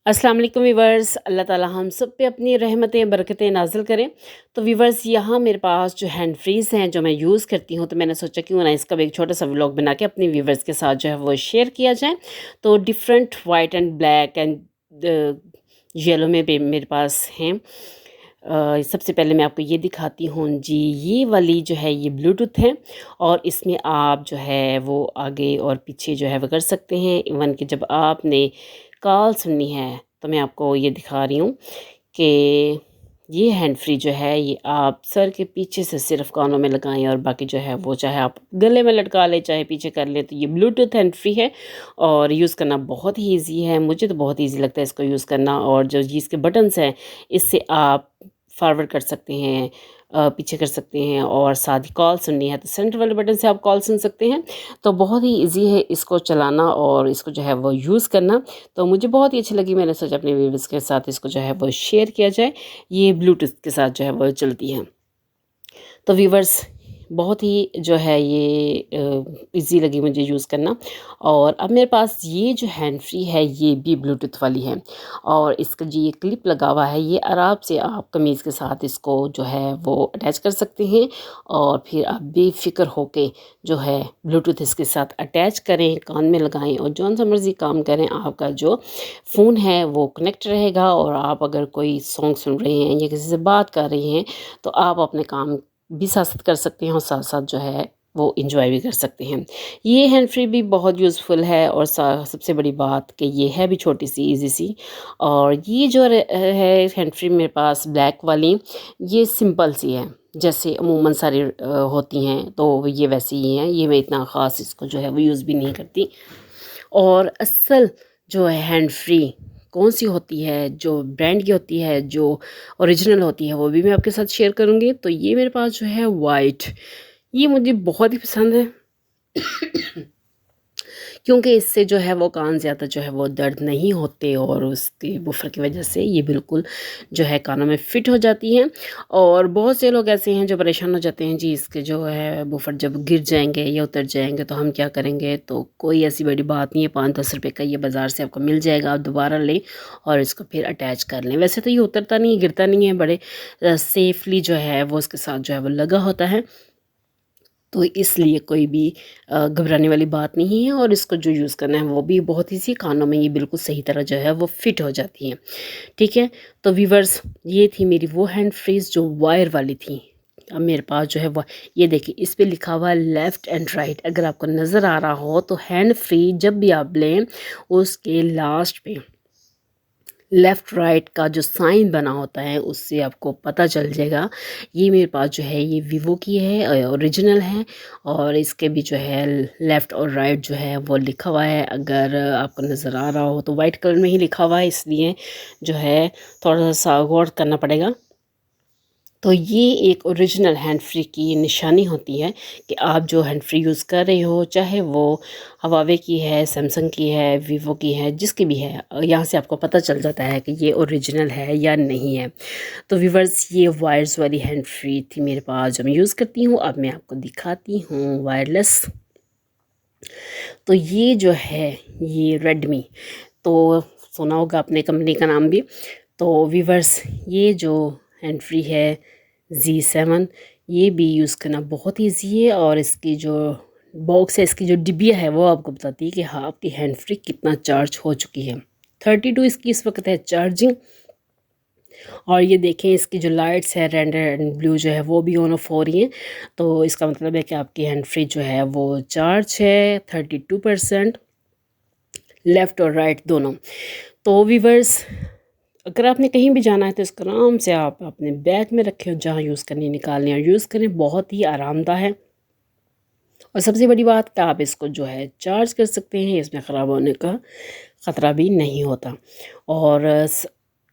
अस्सलाम वालेकुम वीवर्स। अल्लाह ताला हम सब पे अपनी रहमतें बरकतें नाज़िल करें। तो वीवर्स, यहाँ मेरे पास जो हैंड फ्रीज़ हैं जो मैं यूज़ करती हूँ, तो मैंने सोचा क्यों ना इसका भी एक छोटा सा व्लॉग बना के अपने वीवर्स के साथ जो है वो शेयर किया जाए। तो different white and black and yellow में भी मेरे पास हैं। सबसे पहले मैं आपको ये दिखाती हूँ जी। ये वाली जो है ये ब्लूटूथ है और इसमें आप जो है वो आगे और पीछे जो है वो कर सकते हैं। इवन कि जब आपने कॉल सुननी है तो मैं आपको ये दिखा रही हूँ कि ये हैंड फ्री जो है ये आप सर के पीछे से सिर्फ कानों में लगाएं और बाकी जो है वो चाहे आप गले में लटका लें चाहे पीछे कर लें। तो ये ब्लूटूथ हैंड फ्री है और यूज़ करना बहुत ही ईजी है। मुझे तो बहुत ईजी लगता है इसको यूज़ करना। और जो इसके बटन्स हैं इससे आप फॉरवर्ड कर सकते हैं, पीछे कर सकते हैं, और साथ ही कॉल सुननी है तो सेंटर वाले बटन से आप कॉल सुन सकते हैं। तो बहुत ही इजी है इसको चलाना और इसको जो है वो यूज़ करना। तो मुझे बहुत ही अच्छी लगी, मैंने सोचा अपने व्यूअर्स के साथ इसको जो है वो शेयर किया जाए। ये ब्लूटूथ के साथ जो है वो चलती है। तो व्यूअर्स, बहुत ही जो है ये इजी लगी मुझे यूज़ करना। और अब मेरे पास ये जो हैंड फ्री है ये भी ब्लूटूथ वाली है और इसका जो ये क्लिप लगा हुआ है ये आराम से आप कमीज़ के साथ इसको जो है वो अटैच कर सकते हैं और फिर आप बेफिक्र होके जो है ब्लूटूथ इसके साथ अटैच करें, कान में लगाएं और जौन सा मर्ज़ी काम करें। आपका जो फ़ोन है वो कनेक्ट रहेगा और आप अगर कोई सॉन्ग सुन रहे हैं या किसी से बात कर रहे हैं तो आप अपने काम भी साथ साथ कर सकते हैं और साथ साथ जो है वो इंजॉय भी कर सकते हैं। ये हैंड फ्री भी बहुत यूज़फुल है और सबसे बड़ी बात कि ये है भी छोटी सी इजी सी। और ये जो है हैंड फ्री मेरे पास ब्लैक वाली, ये सिंपल सी है जैसे अमूमन सारी होती हैं, तो ये वैसे ही हैं। ये मैं इतना ख़ास इसको जो है वो यूज़ भी नहीं करती। और असल जो है हैंड फ्री कौन सी होती है, जो ब्रांड की होती है, जो ओरिजिनल होती है, वो भी मैं आपके साथ शेयर करूँगी। तो ये मेरे पास जो है वाइट, ये मुझे बहुत ही पसंद है क्योंकि इससे जो है वो कान ज़्यादा जो है वो दर्द नहीं होते और उसके वूफर की वजह से ये बिल्कुल जो है कानों में फ़िट हो जाती हैं। और बहुत से लोग ऐसे हैं जो परेशान हो जाते हैं जी इसके जो है वूफर जब गिर जाएंगे या उतर जाएंगे तो हम क्या करेंगे। तो कोई ऐसी बड़ी बात नहीं है, 5-10 रुपए का ये बाज़ार से आपको मिल जाएगा, आप दोबारा लें और इसको फिर अटैच कर लें। वैसे तो ये उतरता नहीं है, गिरता नहीं है, बड़े सेफली जो है वो उसके साथ जो है वो लगा होता है। तो इसलिए कोई भी घबराने वाली बात नहीं है और इसको जो यूज़ करना है वो भी बहुत ईज़ी, कानों में ये बिल्कुल सही तरह जो है वो फिट हो जाती है। ठीक है, तो व्यूअर्स, ये थी मेरी वो हैंड फ्रीज़ जो वायर वाली थी। अब मेरे पास जो है वो ये देखिए इस पे लिखा हुआ है लेफ़्ट एंड राइट। अगर आपको नज़र आ रहा हो तो हैंड फ्री जब भी आप लें उसके लास्ट पे लेफ़्ट राइट का जो साइन बना होता है उससे आपको पता चल जाएगा। ये मेरे पास जो है ये वीवो की है, ओरिजिनल है और इसके भी जो है लेफ़्ट और राइट जो है वो लिखा हुआ है। अगर आपको नज़र आ रहा हो तो वाइट कलर में ही लिखा हुआ है, इसलिए जो है थोड़ा सा गौर करना पड़ेगा। तो ये एक ओरिजिनल हैंड फ्री की निशानी होती है कि आप जो हैंड फ्री यूज़ कर रहे हो, चाहे वो हवावे की है, सैमसंग की है, वीवो की है, जिसकी भी है, यहाँ से आपको पता चल जाता है कि ये ओरिजिनल है या नहीं है। तो व्यूअर्स, ये वायर्स वाली हैंड फ्री थी मेरे पास जो मैं यूज़ करती हूँ। अब मैं आपको दिखाती हूँ वायरलेस। तो ये जो है ये रेडमी, तो सुना होगा अपने कंपनी का नाम भी। तो व्यूअर्स, ये जो हैंड फ्री है Z7, ये भी यूज़ करना बहुत ईजी है और इसकी जो बॉक्स है, इसकी जो डिब्बिया है वो आपको बताती है कि हाँ आपकी हैंड फ्री कितना चार्ज हो चुकी है। 32 इसकी इस वक्त है चार्जिंग। और ये देखें इसकी जो लाइट्स है रेड एंड ब्लू जो है वो भी ऑन ऑफ हो रही हैं। तो इसका मतलब है कि आपकी हैंड फ्री जो है वो चार्ज है 32%, लेफ़्ट और राइट दोनों। तो व्यूअर्स, अगर आपने कहीं भी जाना है तो इसको आराम से आप अपने बैग में रखें, जहाँ यूज़ करनी निकालें और यूज़ करें। बहुत ही आरामदाह है और सबसे बड़ी बात कि आप इसको जो है चार्ज कर सकते हैं, इसमें ख़राब होने का ख़तरा भी नहीं होता। और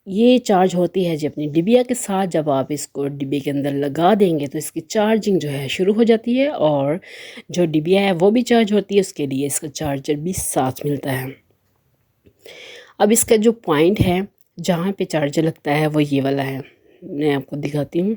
ये चार्ज होती है जी अपनी डिबिया के साथ। जब आप इसको डिब्बे के अंदर लगा देंगे तो इसकी चार्जिंग जो है शुरू हो जाती है और जो डिबिया है वो भी चार्ज होती है, उसके लिए इसका चार्जर भी साथ मिलता है। अब इसका जो पॉइंट है जहाँ पे चार्जर लगता है वो ये वाला है, मैं आपको दिखाती हूँ।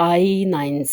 i96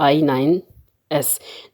i9s